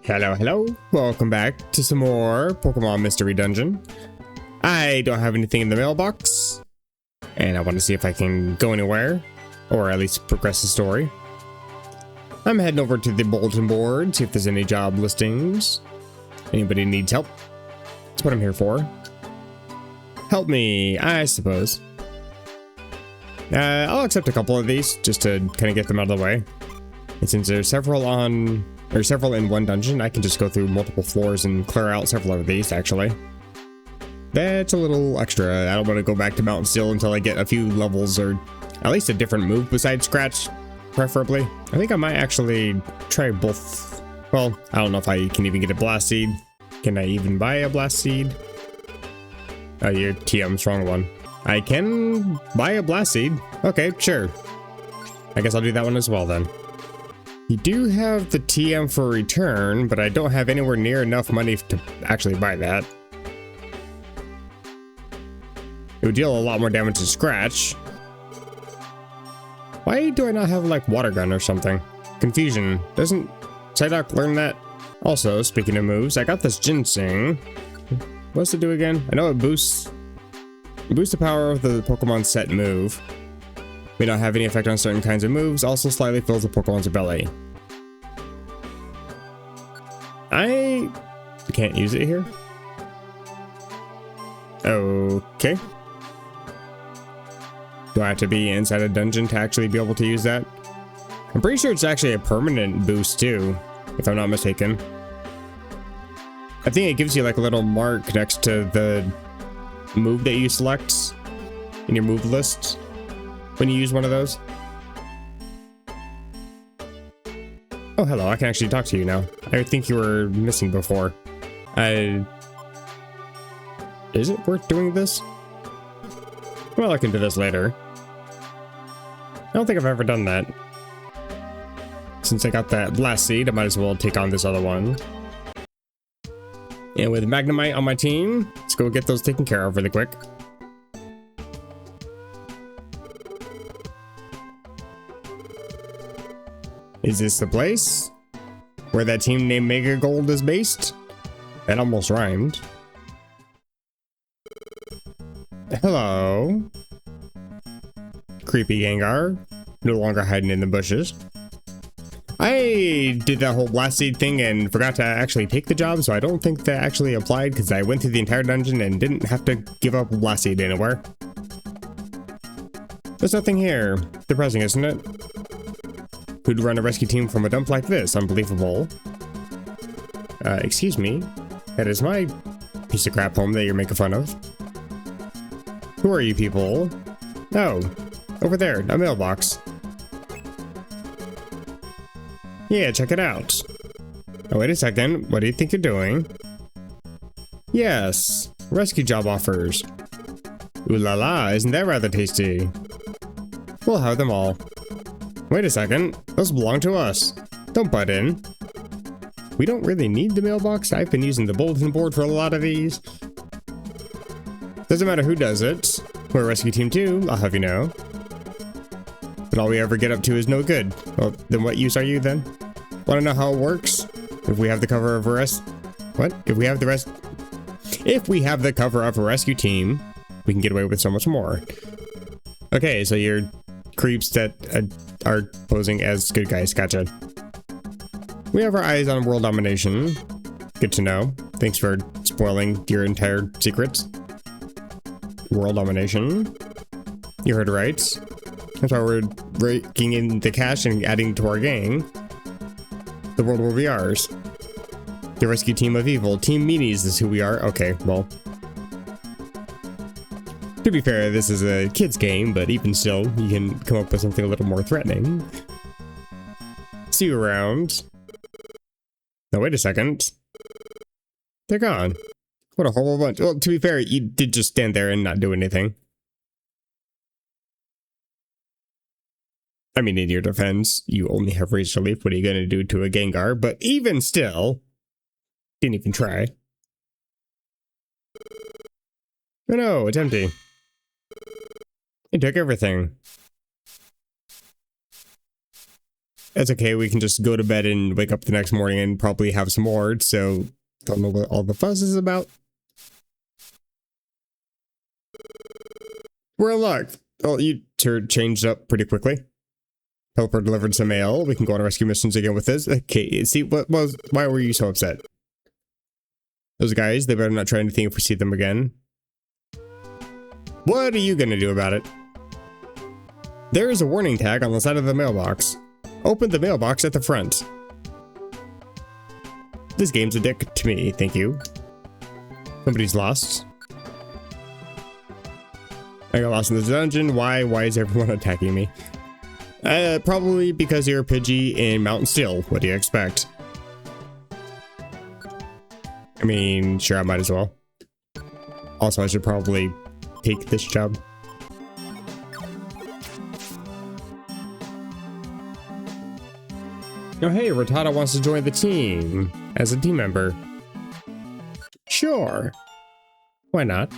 Hello, hello. Welcome back to some more Pokemon Mystery Dungeon. I don't have anything in the mailbox, and I want to see if I can go anywhere, or at least progress the story. I'm heading over to the bulletin board, see if there's any job listings. Anybody needs help? That's what I'm here for. Help me, I suppose. I'll accept a couple of these, just to kind of get them out of the way. And since there's several in one dungeon, I can just go through multiple floors and clear out several of these, actually. That's a little extra. I don't want to go back to Mountain Steel until I get a few levels, or at least a different move besides Scratch, preferably. I think I might actually try both. Well, I don't know if I can even get a Blast Seed. Can I even buy a Blast Seed? Oh, your TM's wrong one. I can buy a Blast Seed. Okay, sure. I guess I'll do that one as well then. You do have the TM for return, but I don't have anywhere near enough money to actually buy that. It would deal a lot more damage to Scratch. Why do I not have like Water Gun or something? Confusion. Doesn't Psyduck learn that? Also, speaking of moves, I got this Ginseng. What's it do again? I know it boosts the power of the Pokemon set move. May not have any effect on certain kinds of moves, also slightly fills the Pokemon's belly. I can't use it here. Okay. Do I have to be inside a dungeon to actually be able to use that? I'm pretty sure it's actually a permanent boost too, if I'm not mistaken. I think it gives you like a little mark next to the move that you select in your move list when you use one of those. Oh, hello, I can actually talk to you now. I think you were missing before. Is it worth doing this? I'll look into this later. I don't think I've ever done that. Since I got that Blast Seed, I might as well take on this other one. And with Magnemite on my team, let's go get those taken care of really quick. Is this the place where that team named Mega Gold is based? That almost rhymed. Hello. Creepy Gengar. No longer hiding in the bushes. I did that whole Blast Seed thing and forgot to actually take the job, so I don't think that actually applied because I went through the entire dungeon and didn't have to give up Blast Seed anywhere. There's nothing here. Depressing, isn't it? Who'd run a rescue team from a dump like this? Unbelievable. Excuse me. That is my piece of crap home that you're making fun of. Who are you people? Oh, over there, a mailbox. Yeah, check it out. Oh, wait a second. What do you think you're doing? Yes, rescue job offers. Ooh la la, isn't that rather tasty? We'll have them all. Wait a second, those belong to us. Don't butt in. We don't really need the mailbox. I've been using the bulletin board for a lot of these. Doesn't matter who does it. We're a rescue team too, I'll have you know. But all we ever get up to is no good. Well, then what use are you then? Want to know how it works? If we have the cover of a If we have the cover of a rescue team, we can get away with so much more. Okay, so you're creeps that are posing as good guys. Gotcha. We have our eyes on world domination. Good to know. Thanks for spoiling your entire secrets. World domination. You heard right. That's why we're raking in the cash and adding to our gang. The world will be ours. The rescue team of evil. Team Meanies is who we are. Okay, well. To be fair, this is a kid's game, but even still, you can come up with something a little more threatening. See you around. Now, wait a second. They're gone. What a whole bunch. Well, to be fair, you did just stand there and not do anything. I mean, in your defense, you only have Razor Leaf. What are you going to do to a Gengar? But even still, didn't even try. Oh no, it's empty. It took everything. That's okay, we can just go to bed and wake up the next morning and probably have some more, so don't know what all the fuss is about. We're in luck. Oh, you changed up pretty quickly. Helper delivered some mail. We can go on rescue missions again with this. Okay, see, why were you so upset? Those guys, they better not try anything if we see them again. What are you gonna do about it? There is a warning tag on the side of the mailbox. Open the mailbox at the front. This game's a dick to me, thank you. Somebody's lost. I got lost in this dungeon. Why is everyone attacking me? Probably because you're a Pidgey in Mountain Steel. What do you expect? I mean, sure, I might as well. Also, I should probably take this job. Oh, hey, Rattata wants to join the team as a team member. Sure. Why not?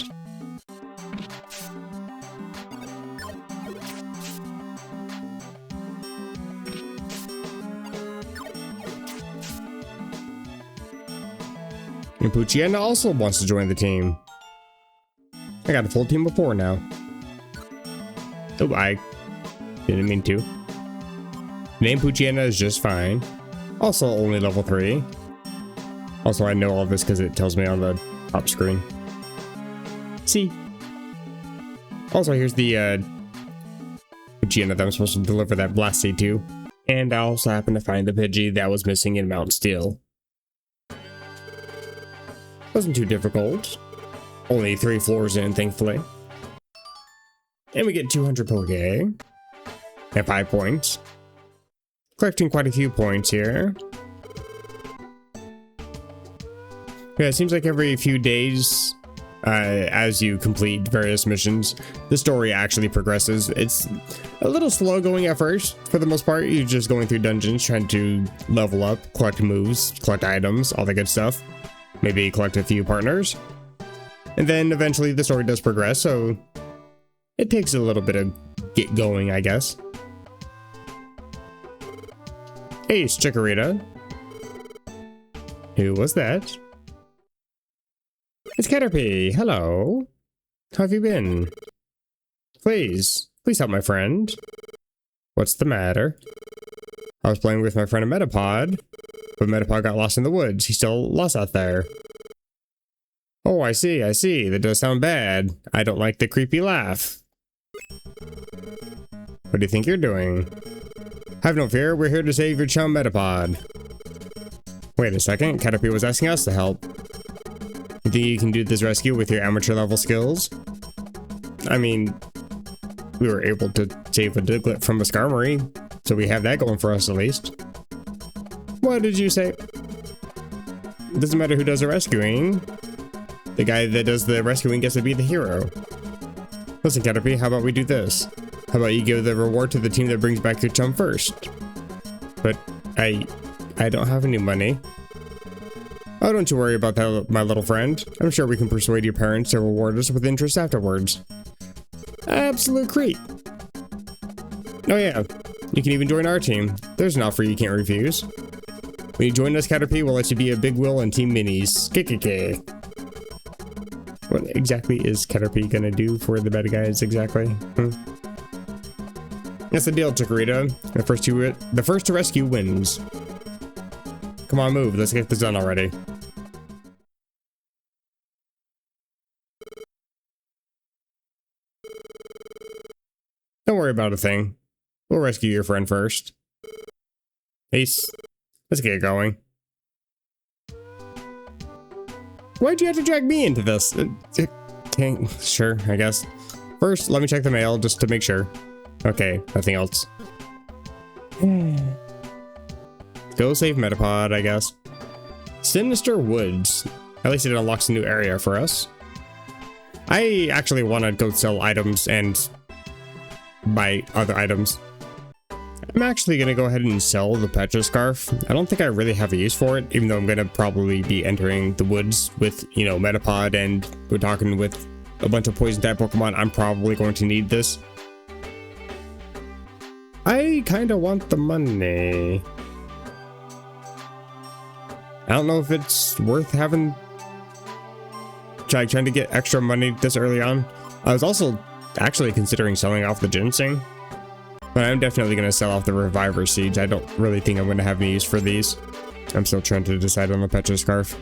And Poochyena also wants to join the team. I got a full team of 4 now. Oh, I didn't mean to. Name Poochyena is just fine. Also only level 3. Also, I know all this because it tells me on the top screen. See? Also, here's the Poochyena that I'm supposed to deliver that blast seed to. And I also happen to find the Pidgey that was missing in Mount Steel. Wasn't too difficult. Only 3 floors in, thankfully. And we get 200 Poke. And 5 points. Collecting quite a few points here. Yeah, it seems like every few days, as you complete various missions, the story actually progresses. It's a little slow going at first. For the most part, you're just going through dungeons, trying to level up, collect moves, collect items, all the good stuff. Maybe collect a few partners. And then eventually the story does progress, so it takes a little bit of get going, I guess. Hey, Chikorita. Who was that? It's Caterpie. Hello. How have you been? Please help my friend. What's the matter? I was playing with my friend a Metapod, but Metapod got lost in the woods. He's still lost out there. Oh, I see. That does sound bad. I don't like the creepy laugh. What do you think you're doing? Have no fear, we're here to save your chum Metapod. Wait a second, Caterpie was asking us to help. You think you can do this rescue with your amateur level skills? I mean, we were able to save a Diglett from a Skarmory, so we have that going for us at least. What did you say? It doesn't matter who does the rescuing. The guy that does the rescuing gets to be the hero. Listen, Caterpie, how about we do this? How about you give the reward to the team that brings back your chum first? But I don't have any money. Oh, don't you worry about that, my little friend. I'm sure we can persuade your parents to reward us with interest afterwards. Absolute creep. Oh yeah, you can even join our team. There's an offer you can't refuse. When you join us, Caterpie, we'll let you be a Big Will and Team Minis. KKK. What exactly is Caterpie gonna do for the bad guys exactly? That's the deal, Chikorita. The first to rescue wins. Come on, move. Let's get this done already. Don't worry about a thing. We'll rescue your friend first. Ace, let's get going. Why'd you have to drag me into this? Okay, sure, I guess. First, let me check the mail just to make sure. Okay, nothing else. Go save Metapod, I guess. Sinister Woods. At least it unlocks a new area for us. I actually want to go sell items and buy other items. I'm actually going to go ahead and sell the Petra Scarf. I don't think I really have a use for it, even though I'm going to probably be entering the woods with, you know, Metapod, and we're talking with a bunch of poison type Pokemon. I'm probably going to need this. I kind of want the money. I don't know if it's worth having, trying to get extra money this early on. I was also actually considering selling off the ginseng, but I'm definitely going to sell off the reviver seeds. I don't really think I'm going to have any use for these. I'm still trying to decide on the Petra scarf.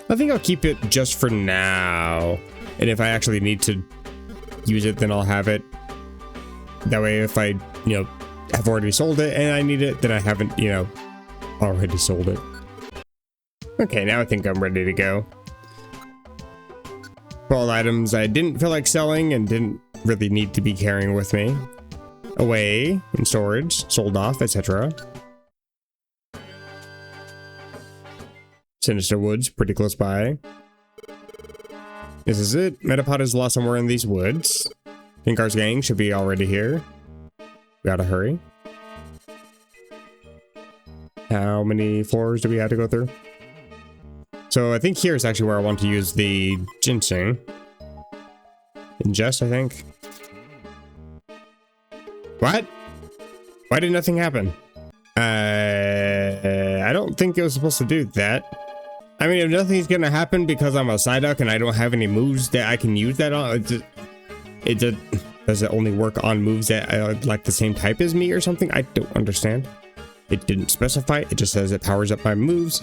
I think I'll keep it just for now, and if I actually need to use it, then I'll have it. That way, if I, have already sold it and I need it, then I haven't, already sold it. Okay, now I think I'm ready to go. For all items I didn't feel like selling and didn't really need to be carrying with me. Away, in storage, sold off, etc. Sinister Woods, pretty close by. This is it. Metapod is lost somewhere in these woods. Finkar's gang should be already here. Gotta hurry. How many floors do we have to go through? So I think here is actually where I want to use the ginseng. Ingest, I think. What? Why did nothing happen? I don't think it was supposed to do that. I mean, if nothing's gonna happen because I'm a Psyduck and I don't have any moves that I can use that on, does it only work on moves that are like the same type as me or something? I don't understand. It didn't specify. It just says it powers up my moves.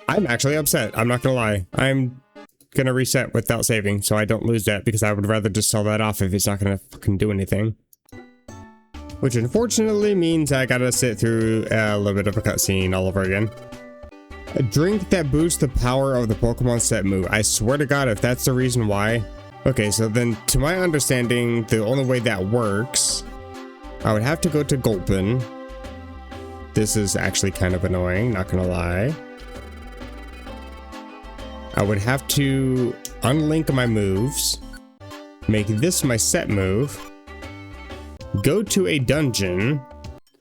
I'm actually upset. I'm not gonna lie. I'm gonna reset without saving so I don't lose that, because I would rather just sell that off if it's not gonna fucking do anything. Which unfortunately means I gotta sit through a little bit of a cutscene all over again. A drink that boosts the power of the Pokemon set move. I swear to God, if that's the reason why. Okay, so then to my understanding, the only way that works, I would have to go to Gulpin. This is actually kind of annoying, not gonna lie. I would have to unlink my moves, make this my set move, go to a dungeon,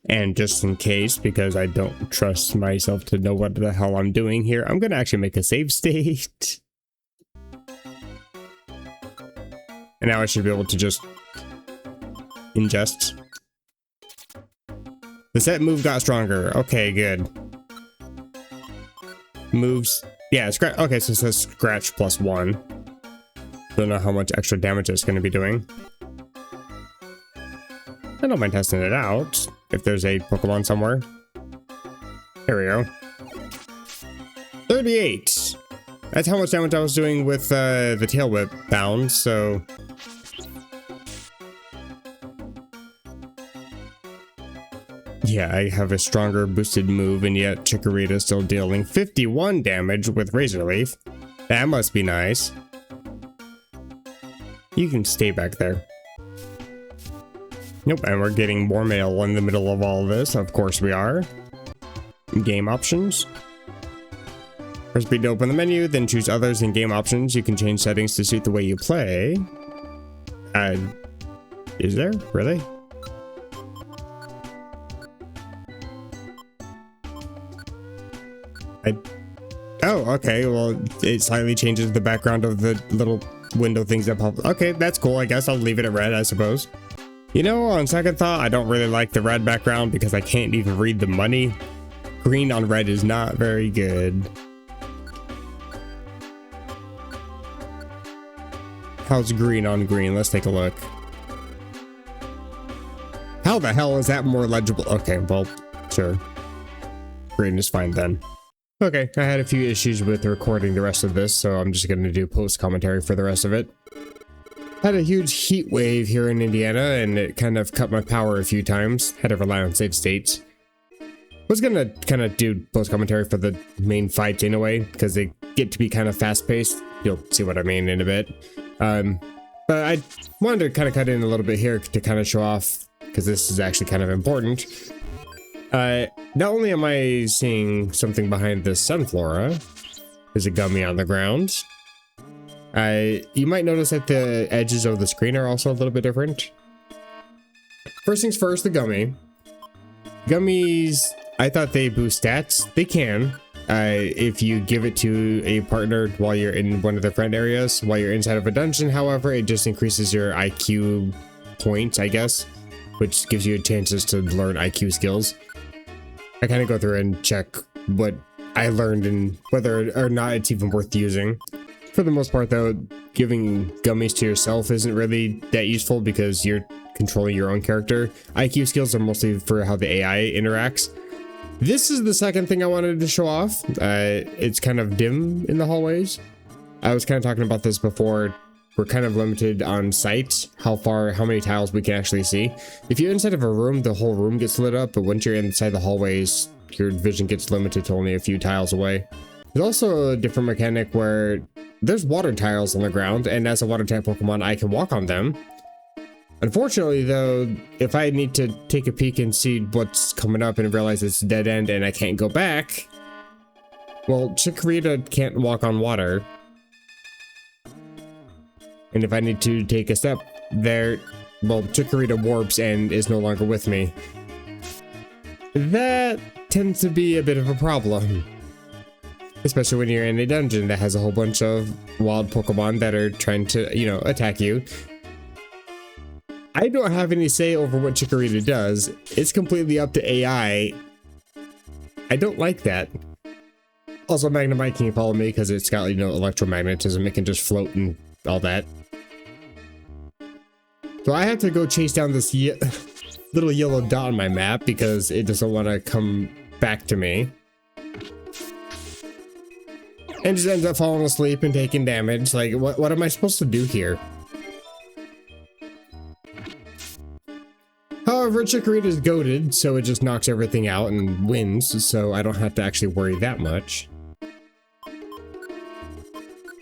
and just in case, because I don't trust myself to know what the hell I'm doing here, I'm gonna actually make a save state. And now I should be able to just ingest. The set move got stronger. Okay, good. Moves. Yeah, scratch. Okay, so it says scratch +1. Don't know how much extra damage it's going to be doing. I don't mind testing it out if there's a Pokemon somewhere. Here we go. 38. That's how much damage I was doing with the Tail Whip bound, so... Yeah, I have a stronger boosted move, and yet Chikorita is still dealing 51 damage with Razor Leaf. That must be nice. You can stay back there. Nope, and we're getting more mail in the middle of all of this. Of course we are. Game options. Press B to open the menu, then choose others in game options. You can change settings to suit the way you play. Is there? Really? Oh, okay, well, it slightly changes the background of the little window things that pop. Okay, that's cool. I guess I'll leave it at red, I suppose. You know, on second thought, I don't really like the red background because I can't even read the money. Green on red is not very good. How's green on green? Let's take a look. How the hell is that more legible? Okay, well, sure. Green is fine then. Okay, I had a few issues with recording the rest of this, so I'm just going to do post commentary for the rest of it. Had a huge heat wave here in Indiana, and it kind of cut my power a few times. Had to rely on save states. Was going to kind of do post commentary for the main fights anyway, because they get to be kind of fast paced. You'll see what I mean in a bit. But I wanted to kind of cut in a little bit here to kind of show off, because this is actually kind of important. Not only am I seeing something behind this Sunflora, there's a gummy on the ground. You might notice that the edges of the screen are also a little bit different. First things first, the gummy. Gummies, I thought they boost stats. They can. if you give it to a partner while you're in one of the friend areas, while you're inside of a dungeon. However, it just increases your IQ points, I guess, which gives you chances to learn IQ skills. I kind of go through and check what I learned and whether or not it's even worth using. For the most part, though, giving gummies to yourself isn't really that useful because you're controlling your own character. IQ skills are mostly for how the AI interacts. This is the second thing I wanted to show off. It's kind of dim in the hallways. I was kind of talking about this before. We're kind of limited on sight, how many tiles we can actually see. If you're inside of a room, the whole room gets lit up, but once you're inside the hallways, your vision gets limited to only a few tiles away. There's also a different mechanic where there's water tiles on the ground, and as a water type Pokemon, I can walk on them. Unfortunately, though, if I need to take a peek and see what's coming up and realize it's a dead end and I can't go back, well, Chikorita can't walk on water. And if I need to take a step there, well, Chikorita warps and is no longer with me. That tends to be a bit of a problem. Especially when you're in a dungeon that has a whole bunch of wild Pokemon that are trying to, you know, attack you. I don't have any say over what Chikorita does. It's completely up to AI. I don't like that. Also, Magnemite can follow me because it's got, you know, electromagnetism. It can just float and all that. So I have to go chase down this little yellow dot on my map because it doesn't want to come back to me. And just ends up falling asleep and taking damage. Like, what am I supposed to do here? However, Chikorita is goated, so it just knocks everything out and wins, so I don't have to actually worry that much.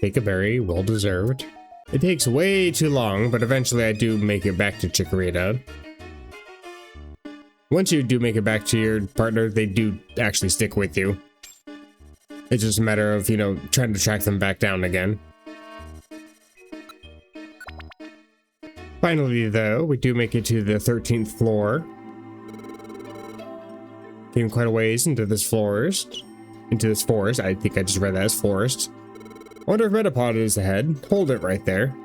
Take a berry, well deserved. It takes way too long, but eventually I do make it back to Chikorita. Once you do make it back to your partner, they do actually stick with you. It's just a matter of, you know, trying to track them back down again. Finally, though, we do make it to the 13th floor. Came quite a ways into this forest. I think I just read that as forest. I wonder if Metapod is ahead. Hold it right there.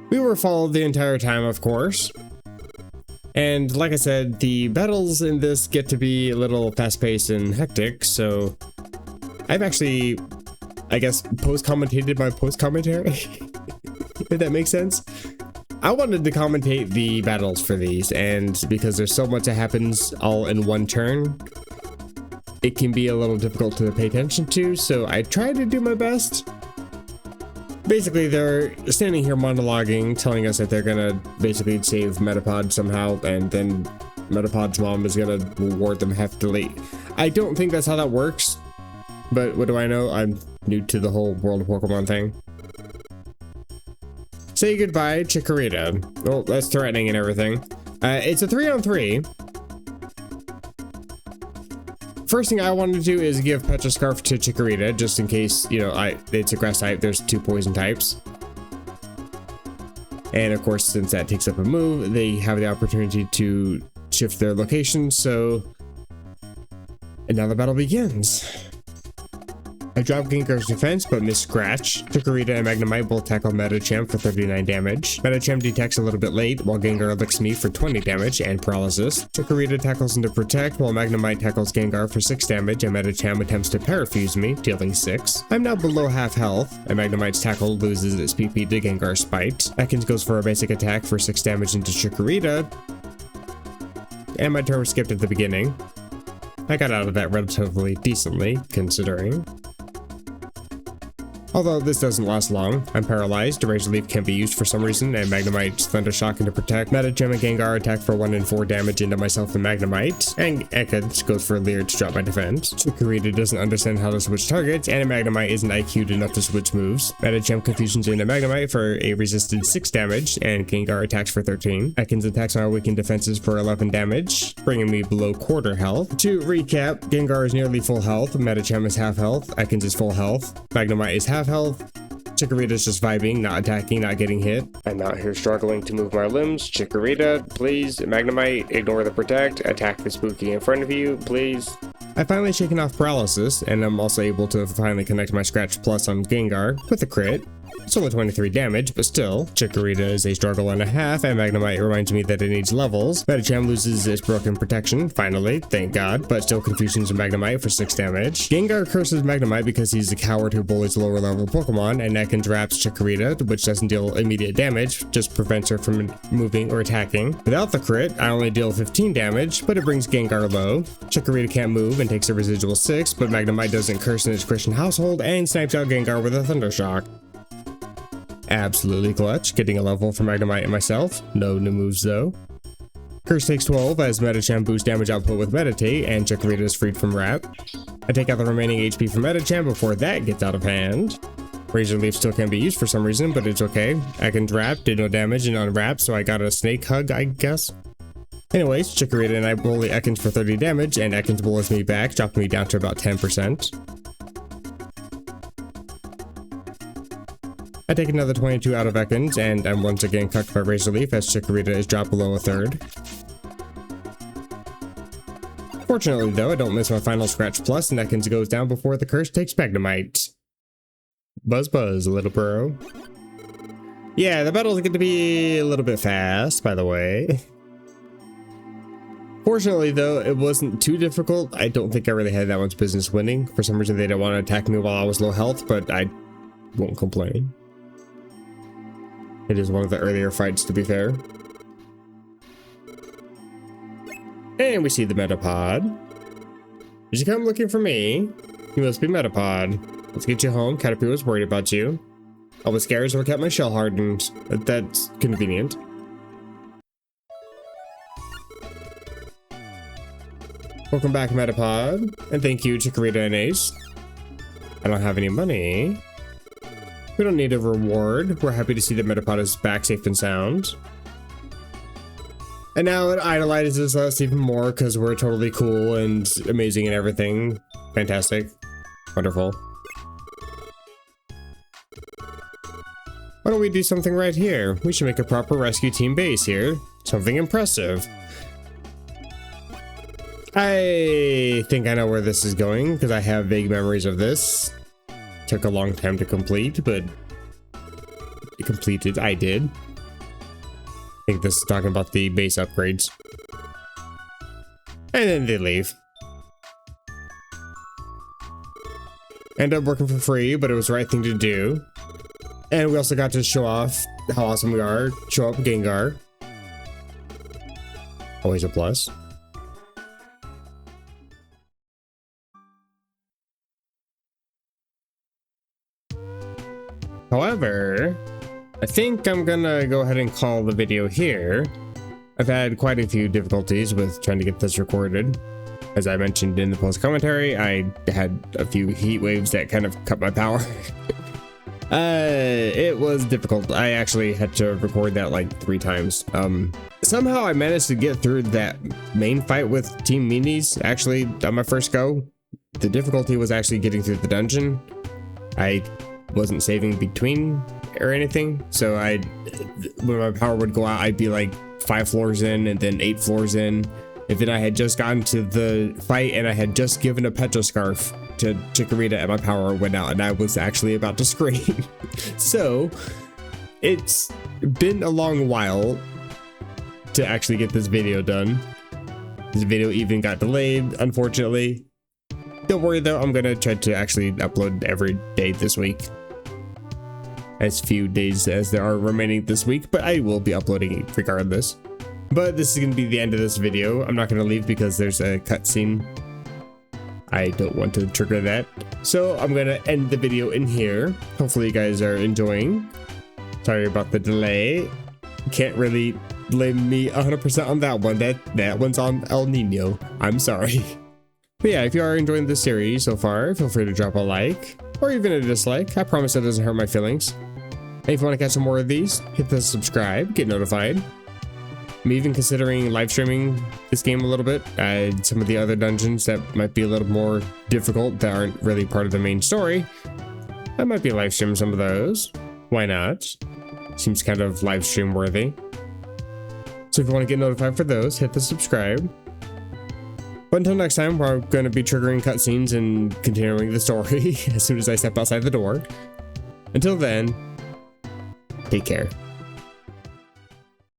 We were followed the entire time, of course. And like I said, the battles in this get to be a little fast-paced and hectic, so I've actually, I guess, post-commentated my post-commentary, if that makes sense. I wanted to commentate the battles for these, and because there's so much that happens all in one turn, it can be a little difficult to pay attention to, so I try to do my best. Basically, they're standing here monologuing, telling us that they're gonna basically save Metapod somehow, and then Metapod's mom is gonna reward them heftily. I don't think that's how that works, but what do I know? I'm new to the whole World of Pokemon thing. Say goodbye, Chikorita. Well, that's threatening and everything. It's a 3-on-3. First thing I want to do is give Petra Scarf to Chikorita, just in case, you know, it's a grass type, there's 2 poison types. And of course, since that takes up a move, they have the opportunity to shift their location, so... And now the battle begins. I dropped Gengar's defense, but missed Scratch. Chikorita and Magnemite both tackle Medicham for 39 damage. Medicham detects a little bit late, while Gengar licks me for 20 damage and paralysis. Chikorita tackles into Protect, while Magnemite tackles Gengar for 6 damage, and Medicham attempts to Parafuse me, dealing 6. I'm now below half health, and Magnemite's tackle loses its PP to Gengar's Spite. Ekans goes for a basic attack for 6 damage into Chikorita, and my turn was skipped at the beginning. I got out of that relatively decently, considering. Although this doesn't last long. I'm paralyzed, Razor Leaf can't be used for some reason, and Magnemite's Thunder Shock into Protect. Medicham and Gengar attack for 1 and 4 damage into myself and Magnemite, and Ekans goes for a Leer to drop my defense. Chikorita doesn't understand how to switch targets, and Magnemite isn't IQ'd enough to switch moves. Medicham confusions into Magnemite for a resisted 6 damage, and Gengar attacks for 13. Ekans attacks my weakened defenses for 11 damage, bringing me below quarter health. To recap, Gengar is nearly full health, Medicham is half health, Ekans is full health, Magnemite is half health, Chikorita's just vibing, not attacking, not getting hit. I'm out here struggling to move my limbs. Chikorita, please. Magnemite, ignore the Protect. Attack the Spooky in front of you, please. I've finally shaken off Paralysis, and I'm also able to finally connect my Scratch Plus on Gengar with a crit. It's only 23 damage, but still. Chikorita is a struggle and a half, and Magnemite reminds me that it needs levels. Medicham loses its broken protection, finally, thank god, but still confusions Magnemite for 6 damage. Gengar curses Magnemite because he's a coward who bullies lower level Pokemon, and Ekans wraps Chikorita, which doesn't deal immediate damage, just prevents her from moving or attacking. Without the crit, I only deal 15 damage, but it brings Gengar low. Chikorita can't move and takes a residual 6, but Magnemite doesn't curse in its Christian household and snipes out Gengar with a Thunder Shock. Absolutely clutch, getting a level for Magnemite and myself. No new moves though. Curse takes 12 as Medicham boosts damage output with Meditate, and Chikorita is freed from Wrap. I take out the remaining HP from Medicham before that gets out of hand. Razor Leaf still can't be used for some reason, but it's okay. Ekans Wrap did no damage and unwrapped, so I got a Snake Hug, I guess. Anyways, Chikorita and I bully Ekans for 30 damage, and Ekans bullies me back, dropping me down to about 10%. I take another 22 out of Ekans, and I'm once again cucked by Razor Leaf as Chikorita is dropped below a third. Fortunately though, I don't miss my final Scratch Plus, and Ekans goes down before the curse takes Magnemite. Buzz buzz, little bro. Yeah, the battles get to be a little bit fast, by the way. Fortunately though, it wasn't too difficult. I don't think I really had that much business winning. For some reason they didn't want to attack me while I was low health, but I won't complain. It is one of the earlier fights, to be fair. And we see the Metapod. Did you come looking for me? You must be Metapod. Let's get you home. Caterpie was worried about you. I was scared, so I kept my shell hardened. That's convenient. Welcome back, Metapod. And thank you, Chikorita and Ace. I don't have any money. We don't need a reward. We're happy to see that Metapod is back safe and sound. And now it idolizes us even more because we're totally cool and amazing and everything. Fantastic. Wonderful. Why don't we do something right here? We should make a proper rescue team base here. Something impressive. I think I know where this is going because I have vague memories of this. Took a long time to complete, but it completed. I did. I think this is talking about the base upgrades. And then they leave. End up working for free, but it was the right thing to do. And we also got to show off how awesome we are. Show up Gengar. Always a plus. However, I think I'm gonna go ahead and call the video here. I've had quite a few difficulties with trying to get this recorded. As I mentioned in the post commentary, I had a few heat waves that kind of cut my power. It was difficult. I actually had to record that like 3 times. Somehow I managed to get through that main fight with Team Meanies, actually, on my first go. The difficulty was actually getting through the dungeon. I wasn't saving between or anything, so when my power would go out, I'd be like 5 floors in and then 8 floors in. And then I had just gotten to the fight and I had just given a Petra Scarf to Chikorita and my power went out and I was actually about to scream. So it's been a long while to actually get this video done. This video even got delayed, unfortunately. Don't worry though, I'm gonna try to actually upload every day this week. As few days as there are remaining this week, but I will be uploading it regardless. But this is gonna be the end of this video. I'm not gonna leave because there's a cutscene. I don't want to trigger that. So I'm gonna end the video in here. Hopefully you guys are enjoying. Sorry about the delay. Can't really blame me 100% on that one. That one's on El Nino. I'm sorry. But yeah, if you are enjoying this series so far, feel free to drop a like or even a dislike. I promise that doesn't hurt my feelings. And if you want to catch some more of these, hit the subscribe, get notified. I'm even considering live streaming this game a little bit. Some of the other dungeons that might be a little more difficult that aren't really part of the main story. I might be live streaming some of those. Why not? Seems kind of live stream worthy. So if you want to get notified for those, hit the subscribe. But until next time, we're going to be triggering cutscenes and continuing the story as soon as I step outside the door. Until then, take care.